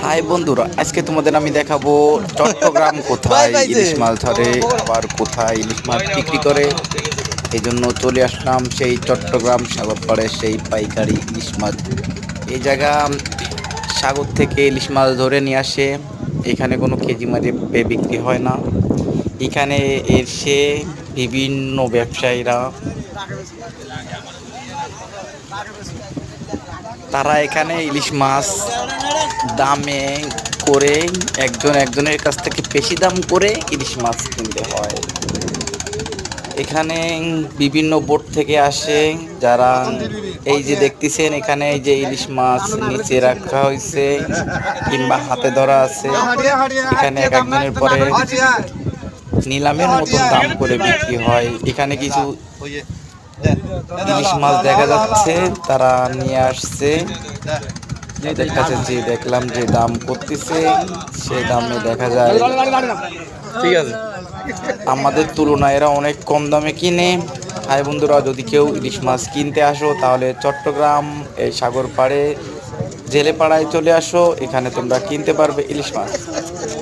High বন্ধুরা, আজকে তোমাদের আমি দেখাবো চট্টগ্রাম কোথায় ইলিশ মাছ ধরে, আবার কোথায় ইলিশ মাছ বিক্রি করে। এই জন্য চলে আসলাম সেই চট্টগ্রাম সাগরপাড়ে, সেই পাইকারি ইলিশ মাছ। এই জায়গা সাগর থেকে ইলিশ মাছ ধরে নিয়ে আসে। এখানে কোনো কেজি মারে বিক্রি হয় না। এখানে এসে বিভিন্ন ব্যবসায়ীরা তারা এখানে ইলিশ মাছ দামে করে একজনের কাছ থেকে বেশি দাম করে ইলিশ মাছ কিনতে হয়। এখানে বিভিন্ন বোট থেকে আসে যারা, এই যে দেখতেছেন এখানে এই যে ইলিশ মাছ নিচে রাখা হয়েছে কিংবা হাতে ধরা আছে। এখানে একজনের পরে নিলামের মতন দাম করে বিক্রি হয়। এখানে কিছু ইলিশ মাছ দেখা যাচ্ছে তারা নিয়ে আসছে, তাদের কাছে যে দেখলাম যে দাম করতেছে সে দামে দেখা যায় ঠিক আছে। আমাদের তুলনায় এরা অনেক কম দামে কিনে। ভাই বন্ধুরা, যদি কেউ ইলিশ মাছ কিনতে আসো তাহলে চট্টগ্রাম এই সাগর পাড়ে জেলে পাড়ায় চলে আসো, এখানে তোমরা কিনতে পারবে ইলিশ মাছ।